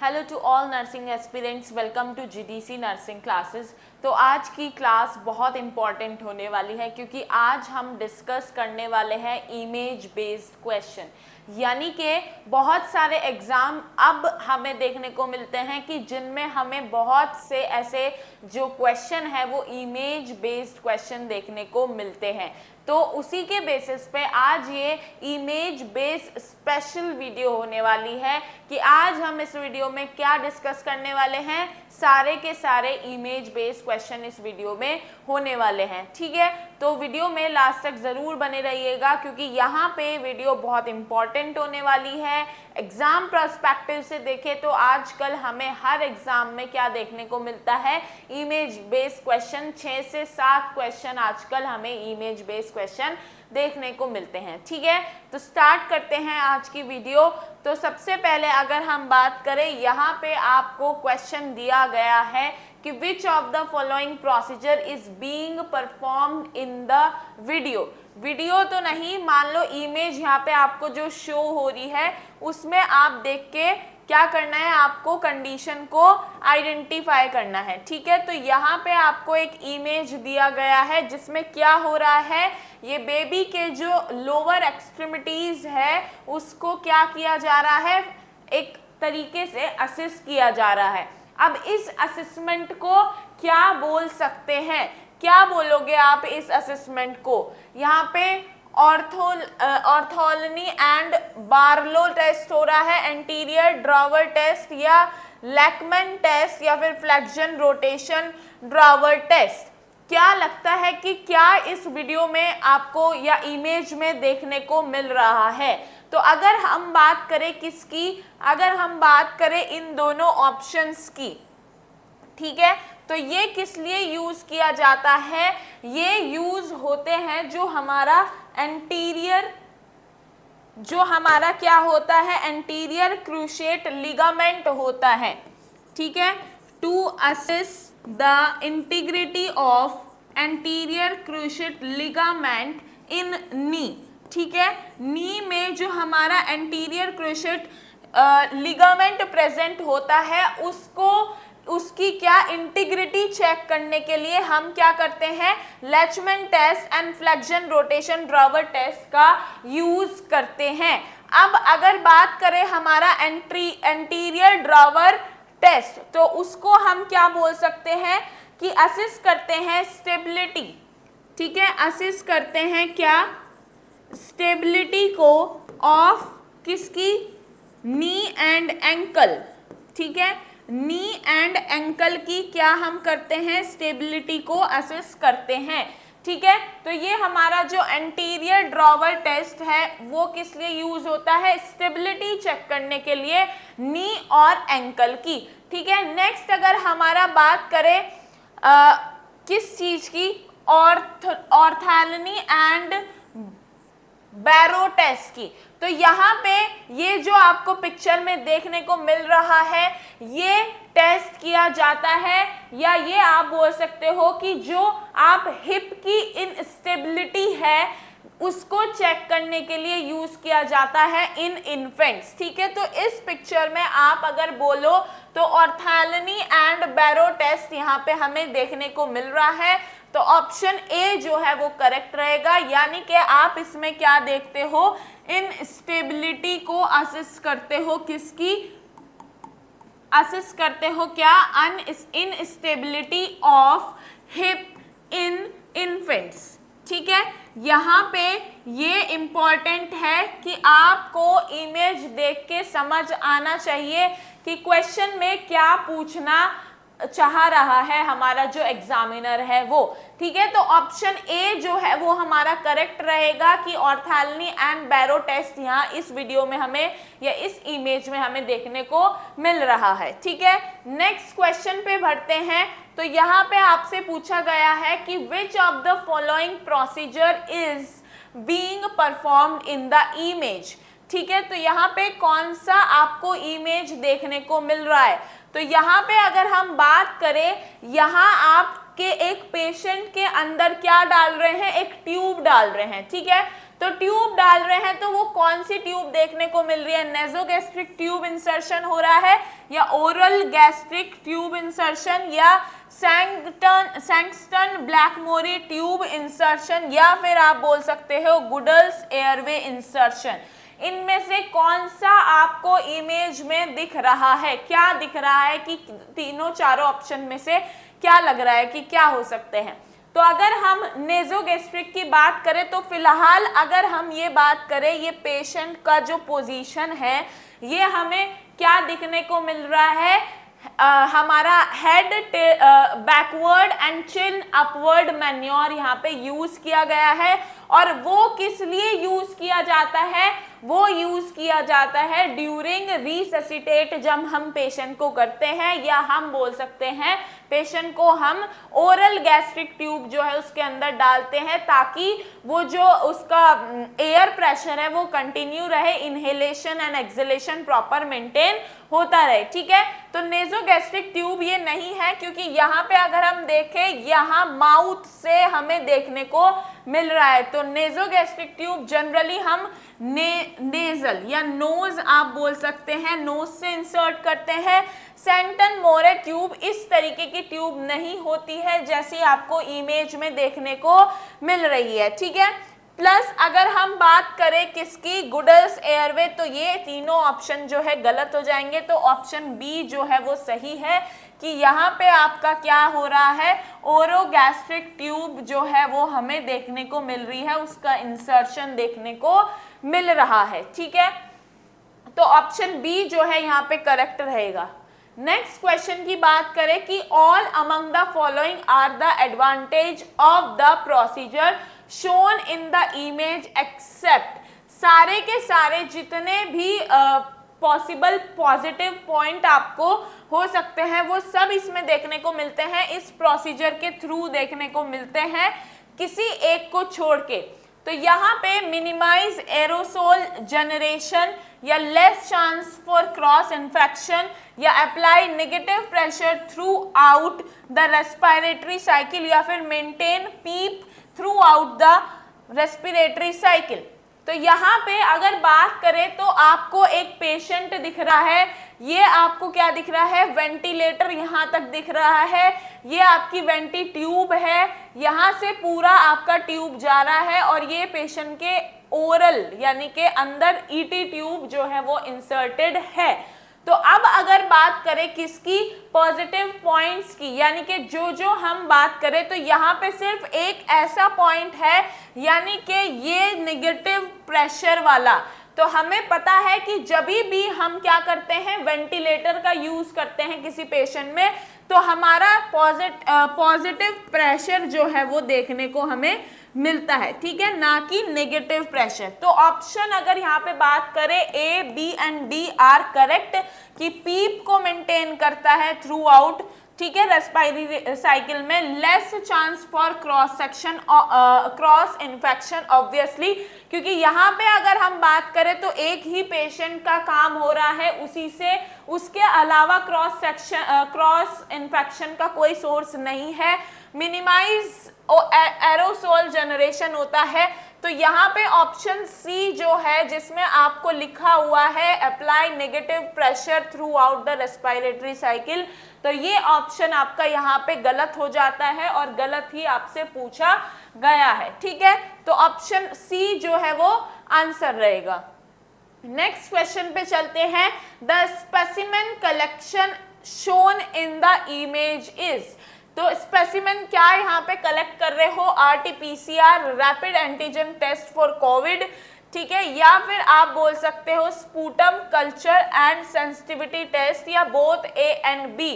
Hello to all nursing aspirants, welcome to GDC nursing classes. तो आज की class बहुत इंपॉर्टेंट होने वाली है क्योंकि आज हम डिस्कस करने वाले हैं इमेज बेस्ड क्वेश्चन। यानी कि बहुत सारे एग्ज़ाम अब हमें देखने को मिलते हैं कि जिनमें हमें बहुत से ऐसे जो क्वेश्चन है वो इमेज बेस्ड क्वेश्चन देखने को मिलते हैं। तो उसी के बेसिस पे आज ये इमेज बेस्ड स्पेशल वीडियो होने वाली है कि आज हम इस वीडियो में क्या डिस्कस करने वाले हैं। सारे के सारे इमेज बेस्ड क्वेश्चन इस वीडियो में होने वाले हैं, ठीक है। तो वीडियो में लास्ट तक ज़रूर बने रहिएगा क्योंकि यहाँ पे वीडियो बहुत इंपॉर्टेंट होने वाली है। एग्ज़ाम पर्सपेक्टिव से देखें तो आजकल हमें हर एग्ज़ाम में क्या देखने को मिलता है, इमेज बेस्ड क्वेश्चन। 6 से 7 क्वेश्चन आजकल हमें इमेज बेस्ड क्वेश्चन देखने को मिलते हैं, ठीक है। तो स्टार्ट करते हैं आज की वीडियो। तो सबसे पहले अगर हम बात करें, यहाँ पे आपको क्वेश्चन दिया गया है कि which of the following procedure is being performed in the video. Video तो नहीं, मान लो इमेज यहाँ पे आपको जो शो हो रही है उसमें आप देख के क्या करना है, आपको कंडीशन को आइडेंटिफाई करना है, ठीक है। तो यहाँ पे आपको एक इमेज दिया गया है जिसमें क्या हो रहा है, ये बेबी के जो लोअर एक्सट्रीमिटीज है उसको क्या किया जा रहा है, एक तरीके से असिस किया जा रहा है। अब इस असेसमेंट को क्या बोल सकते हैं, क्या बोलोगे आप इस असेसमेंट को? यहाँ पे ऑर्थोलनी एंड बार्लो टेस्ट हो रहा है, एंटीरियर ड्रॉवर टेस्ट या लैकमैन टेस्ट या फिर फ्लेक्शन रोटेशन ड्रॉवर टेस्ट। क्या लगता है कि क्या इस वीडियो में आपको या इमेज में देखने को मिल रहा है? तो अगर हम बात करें किसकी, अगर हम बात करें इन दोनों ऑप्शंस की, ठीक है, तो ये किस लिए यूज किया जाता है? ये यूज होते हैं जो हमारा एंटीरियर, जो हमारा क्या होता है, एंटीरियर क्रूशिएट लिगामेंट होता है, ठीक है, to assess the integrity of anterior cruciate ligament in knee, ठीक है। नी में जो हमारा एंटीरियर क्रूशिएट लिगामेंट प्रेजेंट होता है उसको, उसकी क्या इंटीग्रिटी चेक करने के लिए हम क्या करते हैं, Lachman test and flexion rotation drawer test का यूज करते हैं। अब अगर बात करें हमारा एंटीरियर ड्रॉवर टेस्ट, तो उसको हम क्या बोल सकते हैं कि असिस करते हैं स्टेबिलिटी, ठीक है, असिस करते हैं क्या, स्टेबिलिटी को ऑफ किसकी, नी एंड एंकल, ठीक है, नी एंड एंकल की क्या हम करते हैं, स्टेबिलिटी को असेस करते हैं, ठीक है। तो ये हमारा जो एंटीरियर ड्रॉवर टेस्ट है वो किस लिए यूज होता है, स्टेबिलिटी चेक करने के लिए नी और एंकल की, ठीक है। नेक्स्ट अगर हमारा बात करें किस चीज की, ऑर्थोलनी एंड बैरो टेस्ट की, तो यहाँ पे ये जो आपको पिक्चर में देखने को मिल रहा है ये टेस्ट किया जाता है, या ये आप बोल सकते हो कि जो आप हिप की इनस्टेबिलिटी है उसको चेक करने के लिए यूज किया जाता है इन इन्फेंट्स, ठीक है। तो इस पिक्चर में आप अगर बोलो तो ऑर्थोलनी एंड बैरो टेस्ट यहाँ पे हमें देखने को मिल रहा है, तो ऑप्शन ए जो है वो करेक्ट रहेगा। यानी कि आप इसमें क्या देखते हो, इन स्टेबिलिटी को असिस करते हो, किसकी असिस करते हो, क्या, इन stability of hip in infants, ठीक है। यहाँ पे ये इम्पॉर्टेंट है कि आपको इमेज देख के समझ आना चाहिए कि क्वेश्चन में क्या पूछना चाह रहा है हमारा जो एग्जामिनर है वो, ठीक है। तो ऑप्शन ए जो है वो हमारा करेक्ट रहेगा कि ऑर्थोलनी एंड बैरो टेस्ट यहाँ इस वीडियो में हमें या इस इमेज में हमें देखने को मिल रहा है, ठीक है। नेक्स्ट क्वेश्चन पे बढ़ते हैं। तो यहाँ पे आपसे पूछा गया है कि which of the following procedure is being performed in the image, ठीक है। तो यहाँ पे कौन सा आपको इमेज देखने को मिल रहा है, तो यहाँ पे अगर हम बात करें, यहाँ आपके एक पेशेंट के अंदर क्या डाल रहे हैं, एक ट्यूब डाल रहे हैं, ठीक है। तो ट्यूब डाल रहे हैं तो वो कौन सी ट्यूब देखने को मिल रही है, नेजोगैस्ट्रिक ट्यूब इंसर्शन हो रहा है या ओरल गैस्ट्रिक ट्यूब इंसर्शन या सैंक्स्टन ब्लैकमोरी ट्यूब इंसर्शन या फिर आप बोल सकते हो गुडल्स एयरवे इंसर्शन। इनमें से कौन सा आपको इमेज में दिख रहा है, क्या दिख रहा है कि तीनों चारों ऑप्शन में से क्या लग रहा है कि क्या हो सकते हैं। तो अगर हम नेजोगैस्ट्रिक की बात करें तो फिलहाल अगर हम ये बात करें, ये पेशेंट का जो पोजीशन है ये हमें क्या दिखने को मिल रहा है, हमारा head backward and chin upward manure यहाँ पे यूज किया गया है। और वो किस लिए यूज किया जाता है, वो यूज किया जाता है ड्यूरिंग रिससिटेट, जब हम पेशेंट को करते हैं या हम बोल सकते हैं पेशेंट को हम ओरल गैस्ट्रिक ट्यूब जो है उसके अंदर डालते हैं ताकि वो जो उसका एयर प्रेशर है वो कंटिन्यू रहे, inhalation and exhalation proper maintain होता रहे। ठीक है, तो नेजोगैस्ट्रिक ट्यूब ये नहीं है क्योंकि यहाँ पे अगर हम देखें यहाँ माउथ से हमें देखने को मिल रहा है। तो नेजोगैस्ट्रिक ट्यूब जनरली हम नेजल या नोज आप बोल सकते हैं, नोज से इंसर्ट करते हैं। सेंटन मोरे ट्यूब इस तरीके की ट्यूब नहीं होती है जैसी आपको इमेज में देखने को मिल रही है। ठीक है, प्लस अगर हम बात करें किसकी, गुडल्स एयरवे, तो ये तीनों ऑप्शन जो है गलत हो जाएंगे। तो ऑप्शन बी जो है वो सही है कि यहाँ पे आपका क्या हो रहा है, ओरोगैस्ट्रिक ट्यूब जो है वो हमें देखने को मिल रही है, उसका इंसर्शन देखने को मिल रहा है। ठीक है, तो ऑप्शन बी जो है यहाँ पे करेक्ट रहेगा। नेक्स्ट क्वेश्चन की बात करें कि all among the following are the advantage of the procedure shown in the image except, सारे के सारे जितने भी पॉसिबल पॉजिटिव पॉइंट आपको हो सकते हैं वो सब इसमें देखने को मिलते हैं, इस प्रोसीजर के थ्रू देखने को मिलते हैं किसी एक को छोड़ के। तो यहाँ पे मिनिमाइज एरोसोल जनरेशन या less chance for cross infection या apply negative pressure throughout the respiratory cycle या फिर maintain PEEP throughout the respiratory cycle. तो यहाँ पे अगर बात करें तो आपको एक पेशेंट दिख रहा है, ये आपको क्या दिख रहा है, वेंटिलेटर यहाँ तक दिख रहा है, ये आपकी वेंटी ट्यूब है, यहाँ से पूरा आपका ट्यूब जा रहा है और ये पेशेंट के ओरल यानी के अंदर ईटी ट्यूब जो है वो इंसर्टेड है। तो अब अगर बात करें किसकी, पॉजिटिव पॉइंट्स की, यानी कि जो हम बात करें तो यहाँ पे सिर्फ एक ऐसा पॉइंट है यानी कि ये नेगेटिव प्रेशर वाला। तो हमें पता है कि जब भी हम क्या करते हैं, वेंटिलेटर का यूज करते हैं किसी पेशेंट में, तो हमारा पॉजिटिव प्रेशर जो है वो देखने को हमें मिलता है। ठीक है, ना कि नेगेटिव प्रेशर। तो ऑप्शन अगर यहाँ पे बात करें A, B and D are correct कि पीप को मेंटेन करता है थ्रू आउट। ठीक है, रेस्पिरेटरी साइकिल में less chance for cross infection obviously, क्योंकि यहाँ पे अगर हम बात करें तो एक ही पेशेंट का काम हो रहा है, उसी से उसके अलावा क्रॉस इन्फेक्शन का कोई सोर्स नहीं है। मिनिमाइज एरोसोल जनरेशन होता है। तो यहाँ पे ऑप्शन सी जो है जिसमें आपको लिखा हुआ है apply negative pressure throughout the respiratory cycle, तो ये ऑप्शन आपका यहाँ पे गलत हो जाता है और गलत ही आपसे पूछा गया है। ठीक है, तो ऑप्शन सी जो है वो आंसर रहेगा। नेक्स्ट क्वेश्चन पे चलते हैं। The specimen collection shown in the image is, तो स्पेसिमेन क्या यहाँ पे कलेक्ट कर रहे हो, RTPCR rapid antigen test for Covid, ठीक है, या फिर आप बोल सकते हो sputum culture and sensitivity test या बोथ ए एंड बी।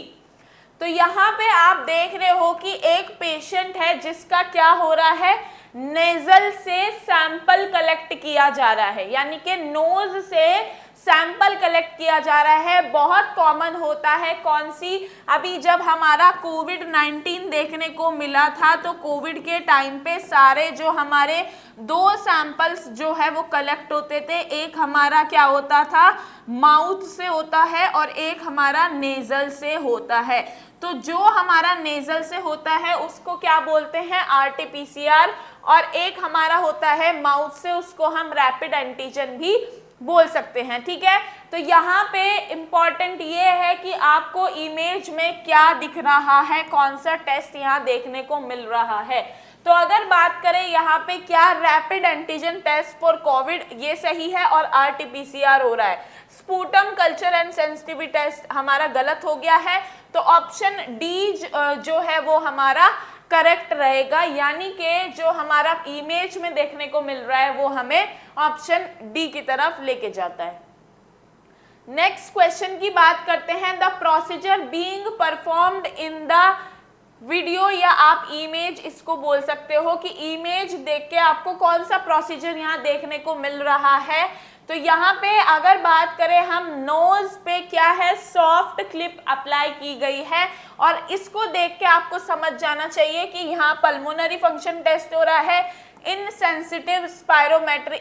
तो यहाँ पे आप देख रहे हो कि एक पेशेंट है जिसका क्या हो रहा है, नेजल से सैंपल कलेक्ट किया जा रहा है, यानी कि नोज से सैंपल कलेक्ट किया जा रहा है। बहुत कॉमन होता है कौन सी, अभी जब हमारा कोविड-19 देखने को मिला था तो कोविड के टाइम पे सारे जो हमारे 2 सैंपल्स जो है वो कलेक्ट होते थे, एक हमारा क्या होता था, माउथ से होता है और एक हमारा नेजल से होता है। तो जो हमारा नेजल से होता है उसको क्या बोलते हैं, आरटीपीसीआर, और एक हमारा होता है माउथ से, उसको हम रैपिड एंटीजन भी बोल सकते हैं। ठीक है, तो यहाँ पे इंपॉर्टेंट ये है कि आपको इमेज में क्या दिख रहा है, कौन सा टेस्ट यहाँ देखने को मिल रहा है। तो अगर बात करें यहाँ पे क्या rapid antigen test for Covid, ये सही है और RT-PCR हो रहा है। Sputum culture and sensitivity test हमारा गलत हो गया है, तो ऑप्शन डी जो है वो हमारा करेक्ट रहेगा, यानी कि जो हमारा इमेज में देखने को मिल रहा है वो हमें ऑप्शन डी की तरफ लेके जाता है। नेक्स्ट क्वेश्चन की बात करते हैं, the procedure being performed in the video, या आप इमेज इसको बोल सकते हो कि इमेज देख के आपको कौन सा प्रोसीजर यहाँ देखने को मिल रहा है। तो यहाँ पे अगर बात करें हम, नोज पे क्या है, सॉफ्ट क्लिप अप्लाई की गई है, और इसको देख के आपको समझ जाना चाहिए कि यहाँ पल्मोनरी फंक्शन टेस्ट हो रहा है, इनसेंसिटिव स्पायरोमेट्री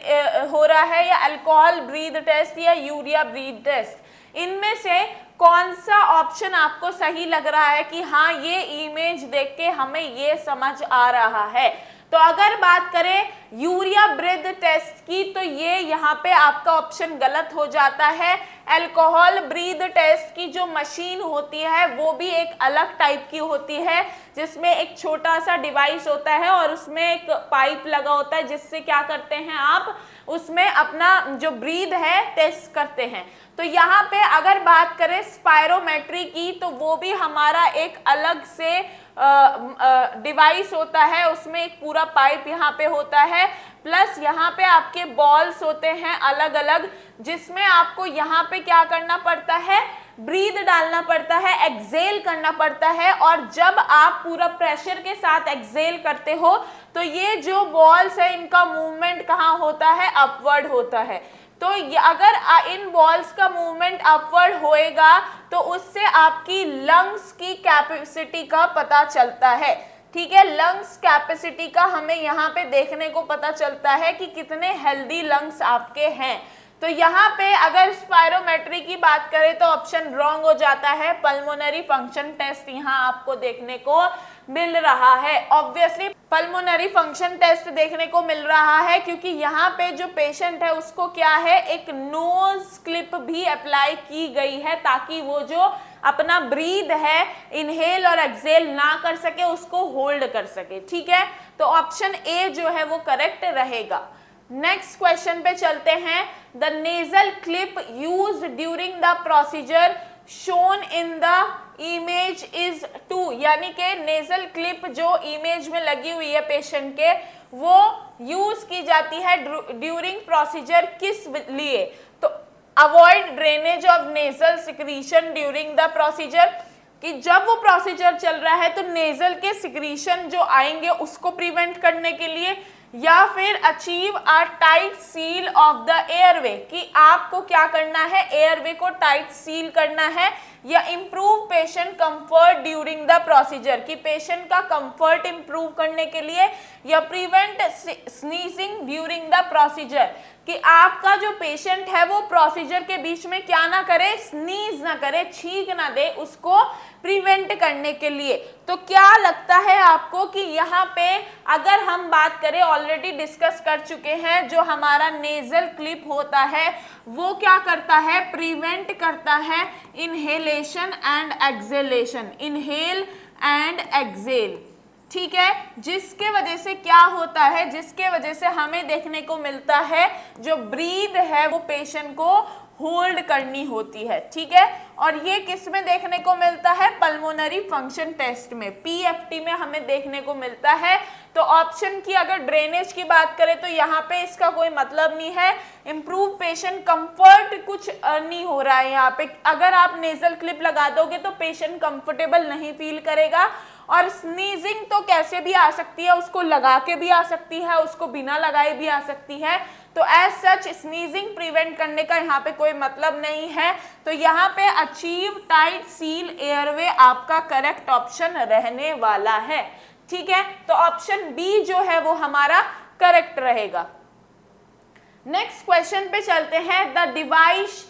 हो रहा है, या अल्कोहल ब्रीथ टेस्ट, या यूरिया ब्रीथ टेस्ट। इनमें से कौन सा ऑप्शन आपको सही लग रहा है कि हाँ ये इमेज देख के हमें ये समझ आ रहा है। तो अगर बात करें यूरिया ब्रीथ टेस्ट की, तो ये यहाँ पे आपका ऑप्शन गलत हो जाता है। अल्कोहल ब्रीथ टेस्ट की जो मशीन होती है वो भी एक अलग टाइप की होती है, जिसमें एक छोटा सा डिवाइस होता है और उसमें एक पाइप लगा होता है, जिससे क्या करते हैं आप उसमें अपना जो ब्रीथ है टेस्ट करते हैं। तो यहाँ पे अगर बात करें स्पायरोमेट्री की, तो वो भी हमारा एक अलग से डिवाइस होता है, उसमें एक पूरा पाइप यहाँ पे होता है, प्लस यहाँ पे आपके बॉल्स होते हैं अलग अलग, जिसमें आपको यहाँ पे क्या करना पड़ता है, ब्रीथ डालना पड़ता है, एक्सेल करना पड़ता है, और जब आप पूरा प्रेशर के साथ एक्सेल करते हो तो ये जो बॉल्स है इनका मूवमेंट कहाँ होता है, अपवर्ड होता है। तो अगर इन बॉल्स का मूवमेंट अपवर्ड होएगा तो उससे आपकी लंग्स की कैपेसिटी का पता चलता है। ठीक है, लंग्स कैपेसिटी का हमें यहाँ पे देखने को पता चलता है कि कितने हेल्दी लंग्स आपके हैं। तो यहाँ पे अगर स्पायरोमेट्री की बात करें तो ऑप्शन रॉन्ग हो जाता है, पल्मोनरी फंक्शन टेस्ट यहाँ आपको देखने को मिल रहा है। ऑब्वियसली पल्मोनरी फंक्शन टेस्ट देखने को मिल रहा है क्योंकि यहाँ पे जो पेशेंट है उसको क्या है, एक नोज क्लिप भी अप्लाई की गई है, ताकि वो जो अपना ब्रीथ है इनहेल और एक्सेल ना कर सके, उसको होल्ड कर सके। ठीक है, तो ऑप्शन ए जो है वो करेक्ट रहेगा। नेक्स्ट क्वेश्चन पे चलते हैं, the nasal clip used during the procedure shown in the image is to, यानी कि नेजल क्लिप जो इमेज में लगी हुई है पेशेंट के, वो यूज की जाती है ड्यूरिंग प्रोसीजर किस लिए, तो avoid drainage of nasal secretion during the procedure, कि जब वो प्रोसीजर चल रहा है तो नेजल के सिक्रीशन जो आएंगे उसको प्रिवेंट करने के लिए, या फिर achieve a tight seal of the airway, कि आपको क्या करना है, एयरवे को टाइट सील करना है, या improve patient comfort during the procedure, कि पेशेंट का कंफर्ट इंप्रूव करने के लिए, या prevent sneezing during the procedure, कि आपका जो पेशेंट है वो प्रोसीजर के बीच में क्या ना करे, स्नीज ना करे, छींक ना दे, उसको प्रिवेंट करने के लिए। तो क्या लगता है आपको कि यहाँ पे अगर हम बात करें, ऑलरेडी डिस्कस कर चुके हैं, जो हमारा नेजल क्लिप होता है वो क्या करता है, प्रिवेंट करता है inhalation and exhalation, inhale and exhale. ठीक है, जिसके वजह से क्या होता है, जिसके वजह से हमें देखने को मिलता है जो ब्रीथ है वो पेशेंट को होल्ड करनी होती है। ठीक है, और ये किस में देखने को मिलता है, पल्मोनरी फंक्शन टेस्ट में, PFT में हमें देखने को मिलता है। तो ऑप्शन की अगर ड्रेनेज की बात करें तो यहाँ पे इसका कोई मतलब नहीं है, इम्प्रूव पेशेंट कंफर्ट कुछ नहीं हो रहा है यहाँ पे। अगर आप नेजल क्लिप लगा दोगे तो पेशेंट कंफर्टेबल नहीं फील करेगा, और स्नीजिंग तो कैसे भी आ सकती है, उसको लगा के भी आ सकती है, उसको बिना लगाए भी आ सकती है। तो एज सच स्नीजिंग प्रिवेंट करने का यहाँ पे कोई मतलब नहीं है। तो यहाँ पे अचीव टाइट सील एयरवे आपका करेक्ट ऑप्शन रहने वाला है। ठीक है, तो ऑप्शन बी जो है वो हमारा करेक्ट रहेगा। नेक्स्ट क्वेश्चन पे चलते हैं, the device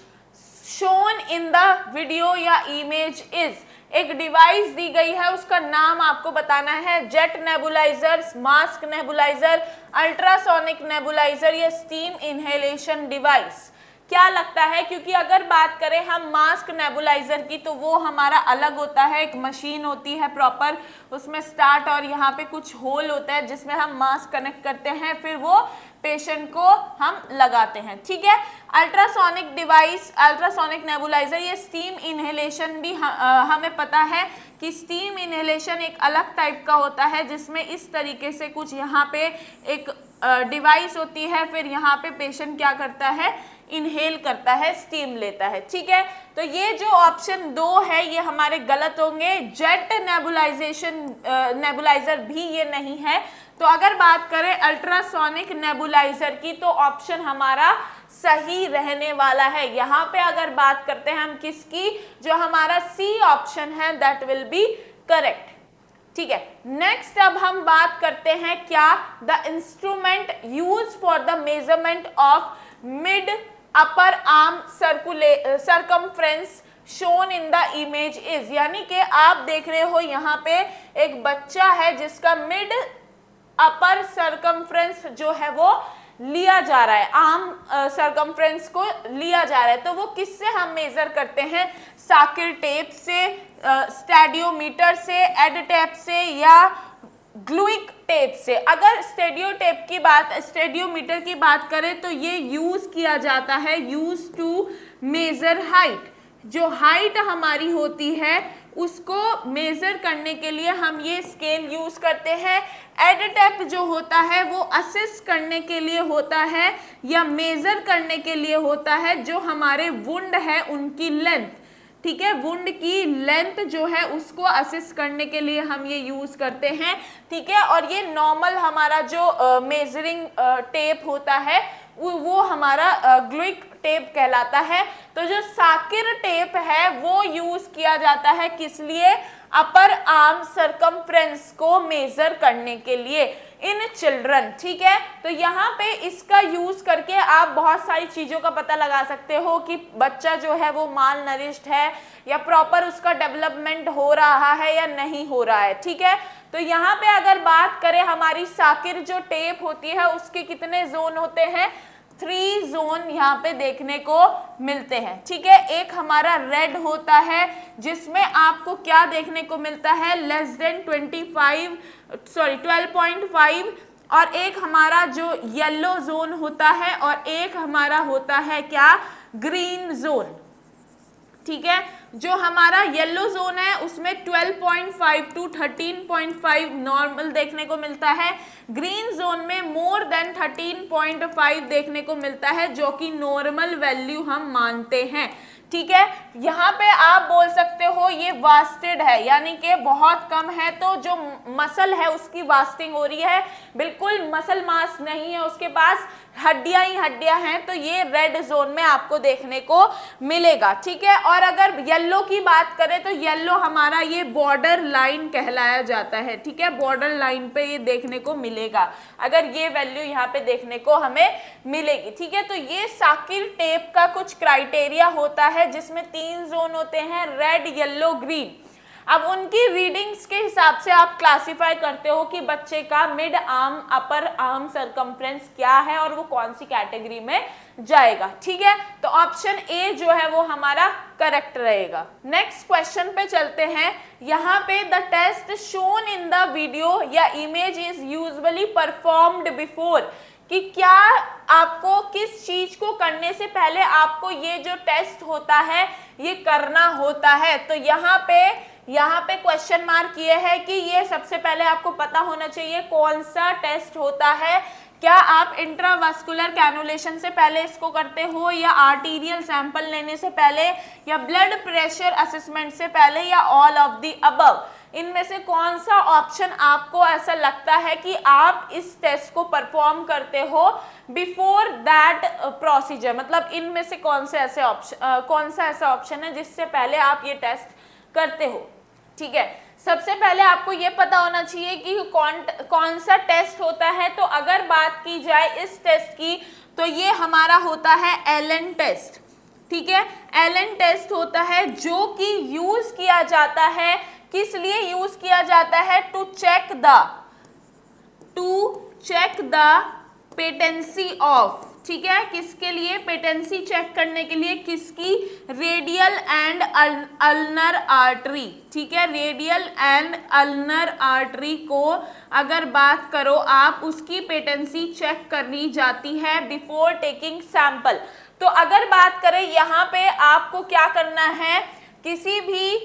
shown in the video या इमेज इज, एक डिवाइस दी गई है, उसका नाम आपको बताना है। Jet nebuliser, mask nebuliser, ultrasonic nebuliser या स्टीम इनहेलेशन डिवाइस। क्या लगता है? क्योंकि अगर बात करें हम मास्क नेबुलाइजर की तो वो हमारा अलग होता है, एक मशीन होती है प्रॉपर, उसमें स्टार्ट और यहाँ पे कुछ होल होता है जिसमें हम मास्क कनेक्ट करते हैं, फिर वो पेशेंट को हम लगाते हैं, ठीक है। अल्ट्रासोनिक डिवाइस, अल्ट्रासोनिक नेबुलाइजर, ये स्टीम इनहेलेशन भी हमें पता है कि स्टीम इनहेलेशन एक अलग टाइप का होता है जिसमें इस तरीके से कुछ यहाँ पे एक डिवाइस होती है, फिर यहाँ पे पेशेंट क्या करता है, इनहेल करता है, स्टीम लेता है, ठीक है। तो ये जो ऑप्शन 2 है ये हमारे गलत होंगे। जेट नेबुलाइजर भी ये नहीं है। तो अगर बात करें अल्ट्रासोनिक नेबुलाइजर की तो ऑप्शन हमारा सही रहने वाला है। यहाँ पे अगर बात करते हैं हम किसकी, जो हमारा सी ऑप्शन है, दैट विल बी करेक्ट, ठीक है। नेक्स्ट अब हम बात करते हैं क्या, the instrument use for the measurement of mid upper arm circumference shown in the image is, यानी कि आप देख रहे हो यहाँ पे एक बच्चा है जिसका मिड अपर सर्कमफ्रेंस जो है वो लिया जा रहा है, आर्म सर्कमफ्रेंस को लिया जा रहा है। तो वो किससे हम मेजर करते हैं, साकिर टेप से, स्टेडियोमीटर से, एड टेप से या ग्लूइक टेप से। अगर स्टेडियोमीटर की बात करें तो ये यूज किया जाता है, यूज टू मेजर हाइट। जो हाइट हमारी होती है उसको मेजर करने के लिए हम ये स्केल यूज करते हैं। एड टेप जो होता है वो असेस करने के लिए होता है या मेजर करने के लिए होता है जो हमारे वुंड है उनकी लेंथ, ठीक है, वुंड की लेंथ जो है उसको असेस करने के लिए हम ये यूज करते हैं, ठीक है। और ये नॉर्मल हमारा जो मेजरिंग टेप होता है वो हमारा ग्लूइक टेप कहलाता है। तो जो साकिर टेप है वो यूज किया जाता है किस लिए, अपर आर्म सर्कमफ्रेंस को मेजर करने के लिए इन चिल्ड्रन, ठीक है। तो यहाँ पे इसका यूज करके आप बहुत सारी चीजों का पता लगा सकते हो कि बच्चा जो है वो माल नरिश्ड है या प्रॉपर उसका डेवलपमेंट हो रहा है या नहीं हो रहा है, ठीक है। तो यहाँ पे अगर बात करें हमारी साकिर जो टेप होती है उसके कितने जोन होते हैं, 3 जोन यहाँ पे देखने को मिलते हैं, ठीक है। एक हमारा रेड होता है जिसमें आपको क्या देखने को मिलता है, लेस देन 12.5, और एक हमारा जो येलो जोन होता है और एक हमारा होता है क्या, ग्रीन जोन, ठीक है। जो हमारा येलो जोन है उसमें 12.5 टू 13.5 नॉर्मल देखने को मिलता है। ग्रीन जोन में मोर देन 13.5 देखने को मिलता है जो कि नॉर्मल वैल्यू हम मानते हैं, ठीक है। यहाँ पे आप बोल सकते हो ये वास्टेड है, यानी कि बहुत कम है, तो जो मसल है उसकी वास्टिंग हो रही है, बिल्कुल मसल मास नहीं है उसके पास, हड्डियां ही हड्डियां हैं, तो ये रेड जोन में आपको देखने को मिलेगा, ठीक है। और अगर येलो की बात करें तो येलो हमारा ये बॉर्डर लाइन कहलाया जाता है, ठीक है, बॉर्डर लाइन पे ये देखने को मिलेगा अगर ये वैल्यू यहाँ पे देखने को हमें मिलेगी, ठीक है। तो ये साकिर टेप का कुछ क्राइटेरिया होता है जिसमें 3 जोन होते हैं, रेड, येलो, ग्रीन। अब उनकी रीडिंग्स के हिसाब से आप क्लासिफाई करते हो कि बच्चे का mid arm, upper arm circumference क्या है और वो कौन सी कैटेगरी में जाएगा, ठीक है। तो ऑप्शन ए जो है वो हमारा करेक्ट रहेगा। नेक्स्ट क्वेश्चन पे चलते हैं। यहाँ पे the test shown in the video या image is usually performed before, कि क्या आपको किस चीज को करने से पहले आपको ये जो टेस्ट होता है ये करना होता है। तो यहाँ पे क्वेश्चन मार्क ये है कि ये सबसे पहले आपको पता होना चाहिए कौन सा टेस्ट होता है। क्या आप इंट्रावास्कुलर कैनुलेशन से पहले इसको करते हो या आर्टीरियल सैंपल लेने से पहले या ब्लड प्रेशर असेसमेंट से पहले या ऑल ऑफ द अबव। इनमें से कौन सा ऑप्शन आपको ऐसा लगता है कि आप इस टेस्ट को परफॉर्म करते हो बिफोर दैट प्रोसीजर, मतलब इनमें से कौन सा ऐसा ऑप्शन है जिससे पहले आप ये टेस्ट करते हो, ठीक है। सबसे पहले आपको ये पता होना चाहिए कि कौन सा टेस्ट होता है। तो अगर बात की जाए इस टेस्ट की तो ये हमारा होता है एलन टेस्ट, ठीक है। एलन टेस्ट होता है जो कि यूज किया जाता है, किस लिए यूज किया जाता है? To check the patency of, ठीक है, किसके लिए? पेटेंसी चेक करने के लिए, किसकी? रेडियल एंड अल्नर आर्टरी, ठीक है, रेडियल एंड अल्नर आर्टरी को अगर बात करो आप, उसकी पेटेंसी चेक करनी जाती है बिफोर टेकिंग सैंपल। तो अगर बात करें यहाँ पे आपको क्या करना है, किसी भी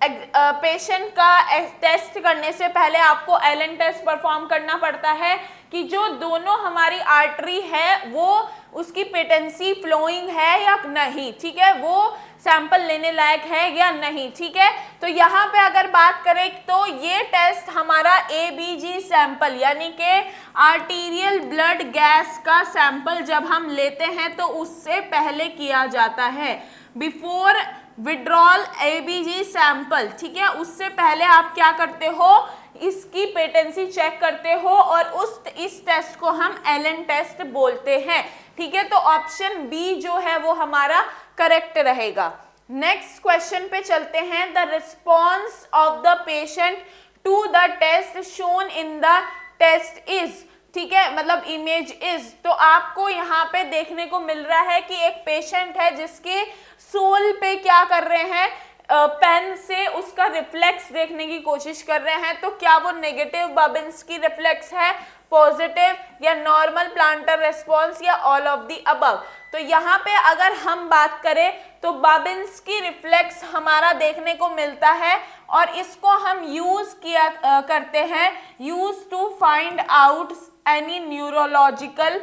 पेशेंट का टेस्ट करने से पहले आपको एलन टेस्ट परफॉर्म करना पड़ता है कि जो दोनों हमारी आर्टरी है वो उसकी पेटेंसी फ्लोइंग है या नहीं, ठीक है, वो सैंपल लेने लायक है या नहीं, ठीक है। तो यहाँ पे अगर बात करें तो ये टेस्ट हमारा ABG सैंपल यानी कि आर्टीरियल ब्लड गैस का सैंपल जब हम लेते हैं तो उससे पहले किया जाता है, बिफोर विड्रॉल ABG सैंपल, ठीक है, उससे पहले आप क्या करते हो? इसकी पेटेंसी चेक करते हो और इस टेस्ट को हम एलन टेस्ट बोलते हैं, ठीक है। तो ऑप्शन बी जो है वो हमारा करेक्ट रहेगा। नेक्स्ट क्वेश्चन पे चलते हैं। The response of the patient to the test shown in the test is, ठीक है, मतलब इमेज इज। तो आपको यहाँ पे देखने को मिल रहा है कि एक पेशेंट है जिसके सोल पे क्या कर रहे हैं, पेन से उसका रिफ्लेक्स देखने की कोशिश कर रहे हैं। तो क्या वो नेगेटिव बाबिन्स्की रिफ्लेक्स है, पॉजिटिव या नॉर्मल प्लांटर रेस्पॉन्स या ऑल ऑफ द अबव? तो यहाँ पे अगर हम बात करें तो बाबिन्स्की रिफ्लेक्स हमारा देखने को मिलता है और इसको हम यूज किया करते हैं, use to find out any neurological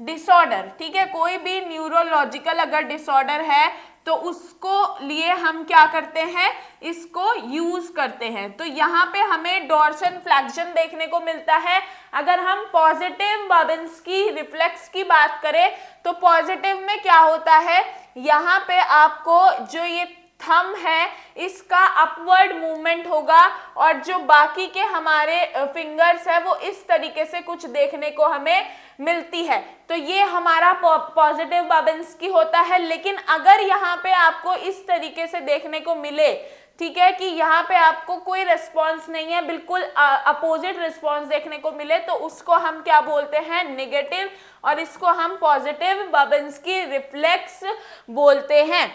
disorder, ठीक है, कोई भी न्यूरोलॉजिकल अगर डिसऑर्डर है तो उसको लिए हम क्या करते हैं, इसको यूज करते हैं। तो यहाँ पे हमें डॉर्सन फ्लैक्शन देखने को मिलता है। अगर हम पॉजिटिव बाबिन्स्की रिफ्लेक्स की बात करें तो पॉजिटिव में क्या होता है, यहाँ पे आपको जो ये थंब है इसका अपवर्ड मूवमेंट होगा और जो बाकी के हमारे फिंगर्स है वो इस तरीके से कुछ देखने को हमें मिलती है। तो ये हमारा पॉजिटिव बाबिन्स्की होता है। लेकिन अगर यहाँ पे आपको इस तरीके से देखने को मिले, ठीक है, कि यहाँ पे आपको कोई रिस्पॉन्स नहीं है, बिल्कुल अपोजिट रिस्पॉन्स देखने को मिले, तो उसको हम क्या बोलते हैं, नेगेटिव, और इसको हम पॉजिटिव बाबिन्स्की रिफ्लेक्स बोलते हैं,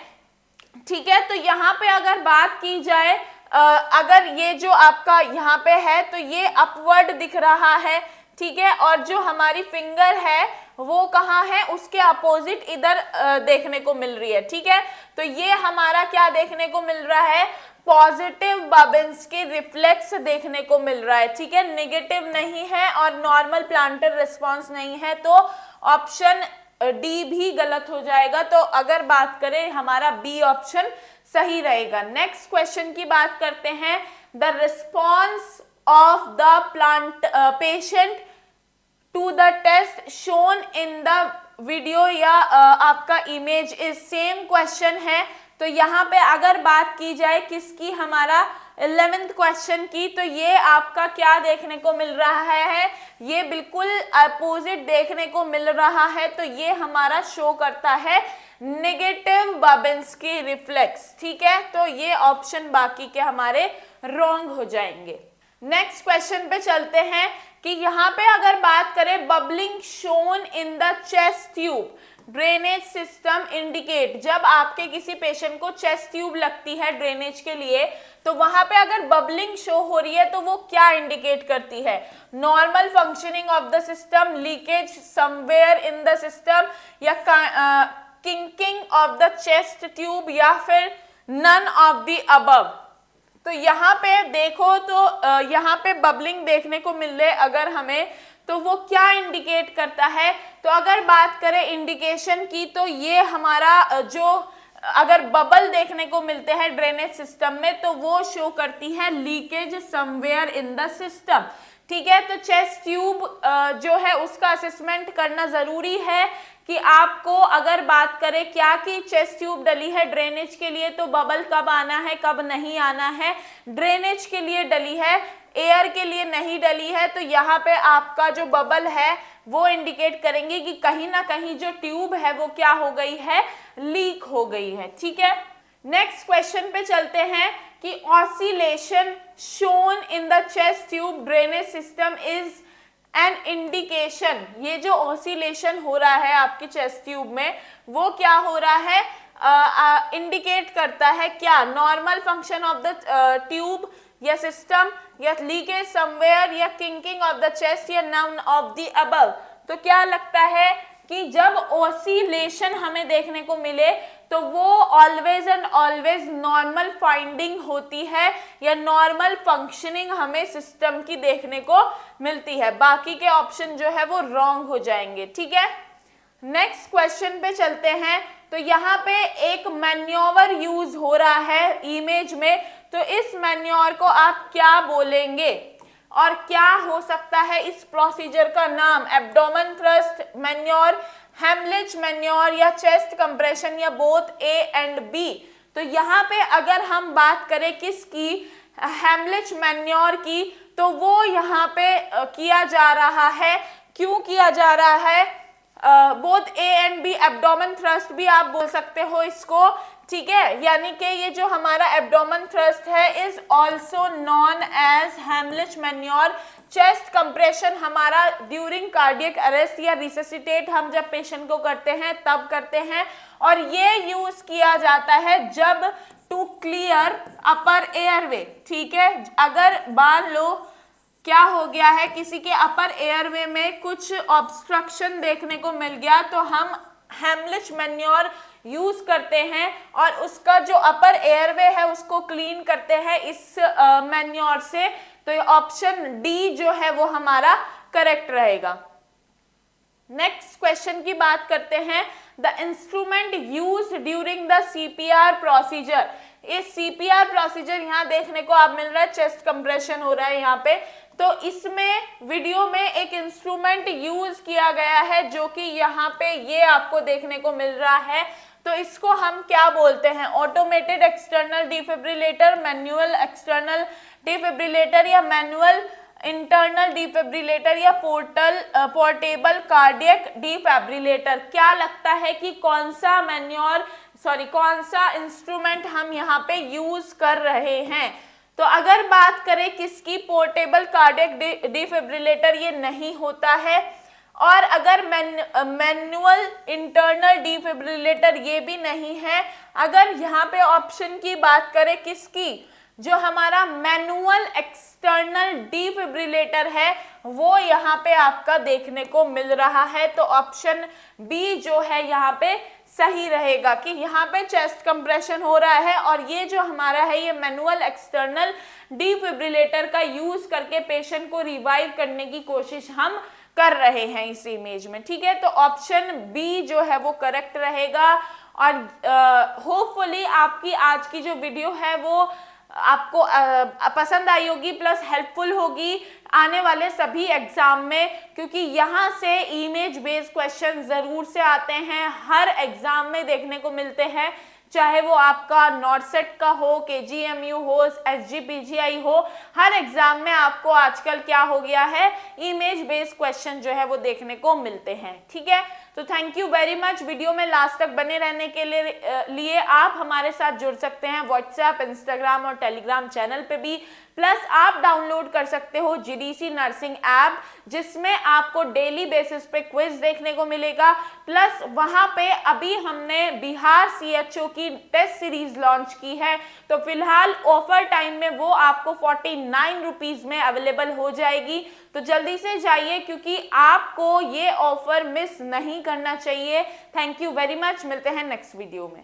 ठीक है। तो यहाँ पे अगर बात की जाए, अगर ये जो आपका यहाँ पे है तो ये अपवर्ड दिख रहा है, ठीक है, और जो हमारी फिंगर है वो कहाँ है, उसके अपोजिट इधर देखने को मिल रही है, ठीक है। तो ये हमारा क्या देखने को मिल रहा है, पॉजिटिव बाबिन्स्की रिफ्लेक्स देखने को मिल रहा है, ठीक है, नेगेटिव नहीं है और नॉर्मल प्लांटर रिस्पॉन्स नहीं है। तो ऑप्शन डी भी गलत हो जाएगा। तो अगर बात करें हमारा बी ऑप्शन सही रहेगा। नेक्स्ट क्वेश्चन की बात करते हैं। The response of the patient to the test shown in the video या आपका इमेज इज, सेम क्वेश्चन है। तो यहाँ पे अगर बात की जाए किसकी, हमारा 11th क्वेश्चन की, तो ये आपका क्या देखने को मिल रहा है, ये बिल्कुल अपोजिट देखने को मिल रहा है। तो ये हमारा शो करता है नेगेटिव बाबिन्स्की रिफ्लेक्स, ठीक है। तो ये ऑप्शन बाकी के हमारे रॉन्ग हो जाएंगे। नेक्स्ट क्वेश्चन पे चलते हैं कि यहाँ पे अगर बात करें bubbling shown in the chest tube, drainage system indicate, जब आपके किसी पेशेंट को चेस्ट ट्यूब लगती है ड्रेनेज के लिए तो वहां पे अगर बबलिंग शो हो रही है तो वो क्या इंडिकेट करती है, normal functioning of the system, leakage somewhere in the system, या किंकिंग ऑफ द चेस्ट ट्यूब, या फिर नन ऑफ द अबव। तो यहाँ पे देखो तो यहाँ पे बबलिंग देखने को मिल रही है अगर हमें, तो वो क्या इंडिकेट करता है। तो अगर बात करें इंडिकेशन की तो ये हमारा जो अगर बबल देखने को मिलते हैं ड्रेनेज सिस्टम में तो वो शो करती है leakage somewhere in the system, ठीक है। तो चेस्ट ट्यूब जो है उसका असेसमेंट करना जरूरी है कि आपको अगर बात करें क्या कि चेस्ट ट्यूब डली है ड्रेनेज के लिए, तो बबल कब आना है कब नहीं आना है, ड्रेनेज के लिए डली है, एयर के लिए नहीं डली है, तो यहाँ पे आपका जो बबल है वो इंडिकेट करेंगे कि कहीं ना कहीं जो ट्यूब है वो क्या हो गई है, लीक हो गई है। ठीक है, नेक्स्ट क्वेश्चन पे चलते हैं कि oscillation shown in the chest tube drainage system is an indication. ये जो ऑसिलेशन हो रहा है आपकी चेस्ट ट्यूब में वो क्या हो रहा है, इंडिकेट करता है क्या, normal function of the tube या सिस्टम या लीकेज समवेयर या किंकिंग ऑफ द चेस्ट या नन ऑफ द अबव। तो क्या लगता है कि जब ऑसिलेशन हमें देखने को मिले तो वो always and always normal finding होती है या नॉर्मल फंक्शनिंग हमें सिस्टम की देखने को मिलती है, बाकी के ऑप्शन जो है वो रॉन्ग हो जाएंगे। ठीक है, नेक्स्ट क्वेश्चन पे चलते हैं। तो यहाँ पे एक मैन्योवर यूज हो रहा है इमेज में, तो इस मैन्योर को आप क्या बोलेंगे और क्या हो सकता है इस प्रोसीजर का नाम, abdomen thrust manure, Heimlich manure या चेस्ट कंप्रेशन या बोथ ए एंड बी। तो यहाँ पे अगर हम बात करें किसकी, हेमलिच मैन्योर की, तो वो यहाँ पे किया जा रहा है, क्यों किया जा रहा है, both A and B, abdomen thrust भी आप बोल सकते हो इसको। ठीक है, यानी कि ये जो हमारा एब्डोमेन थ्रस्ट है is also known as Heimlich manoeuvre. Chest compression हमारा ड्यूरिंग कार्डियक अरेस्ट या रिससिटेट हम जब पेशेंट को करते हैं तब करते हैं, और ये यूज किया जाता है जब टू क्लियर अपर एयरवे। ठीक है, अगर मान लो क्या हो गया है, किसी के अपर एयरवे में कुछ ऑब्स्ट्रक्शन देखने को मिल गया, तो हम हेमलिच मैन्योर यूज करते हैं और उसका जो अपर एयरवे है उसको क्लीन करते हैं इस मैन्योर से। तो ये ऑप्शन डी जो है वो हमारा करेक्ट रहेगा। नेक्स्ट क्वेश्चन की बात करते हैं, the instrument used during the CPR procedure. इस सीपीआर प्रोसीजर यहाँ देखने को आप मिल रहा है, चेस्ट कंप्रेशन हो रहा है यहाँ पे, तो इसमें वीडियो में एक इंस्ट्रूमेंट यूज किया गया है जो कि यहाँ पे ये आपको देखने को मिल रहा है। तो इसको हम क्या बोलते हैं, automated external defibrillator, manual external defibrillator या मैनुअल इंटरनल डिफिब्रिलेटर या पोर्टेबल कार्डियक डिफिब्रिलेटर। क्या लगता है कि कौन सा इंस्ट्रूमेंट हम यहाँ पे यूज कर रहे हैं। तो अगर बात करें किसकी, पोर्टेबल कार्डियक डिफिब्रिलेटर ये नहीं होता है, और अगर मैनुअल इंटरनल डिफिब्रिलेटर ये भी नहीं है। अगर यहाँ पे ऑप्शन की बात करें किसकी, जो हमारा मैनुअल एक्सटर्नल डिफिब्रिलेटर है वो यहाँ पे आपका देखने को मिल रहा है, तो ऑप्शन बी जो है यहाँ पे सही रहेगा कि यहाँ पे चेस्ट कंप्रेशन हो रहा है और ये जो हमारा है ये मैनुअल एक्सटर्नल डिफिब्रिलेटर का यूज करके पेशेंट को रिवाइव करने की कोशिश हम कर रहे हैं इस इमेज में। ठीक है, तो ऑप्शन बी जो है वो करेक्ट रहेगा। और होपफुली आपकी आज की जो वीडियो है वो आपको पसंद आई होगी, प्लस हेल्पफुल होगी आने वाले सभी एग्जाम में, क्योंकि यहाँ से इमेज बेस्ड क्वेश्चन जरूर से आते हैं, हर एग्जाम में देखने को मिलते हैं, चाहे वो आपका नॉर्सेट का हो, केजीएमयू हो, एसजीपीजीआई हो, हर एग्जाम में आपको आजकल क्या हो गया है, इमेज बेस्ड क्वेश्चन जो है वो देखने को मिलते हैं। ठीक है, तो thank you very much. Video में लास्ट तक बने रहने के लिए आप हमारे साथ जुड़ सकते हैं व्हाट्सएप, इंस्टाग्राम और टेलीग्राम चैनल पे भी, प्लस आप डाउनलोड कर सकते हो जीडीसी नर्सिंग ऐप, जिसमें आपको डेली बेसिस पे क्विज देखने को मिलेगा, प्लस वहां पे अभी हमने बिहार सीएचओ की टेस्ट सीरीज लॉन्च की है, तो फिलहाल ऑफर टाइम में वो आपको 49 रुपीज में अवेलेबल हो जाएगी। तो जल्दी से जाइए क्योंकि आपको ये ऑफर मिस नहीं करना चाहिए। थैंक यू वेरी मच, मिलते हैं नेक्स्ट वीडियो में।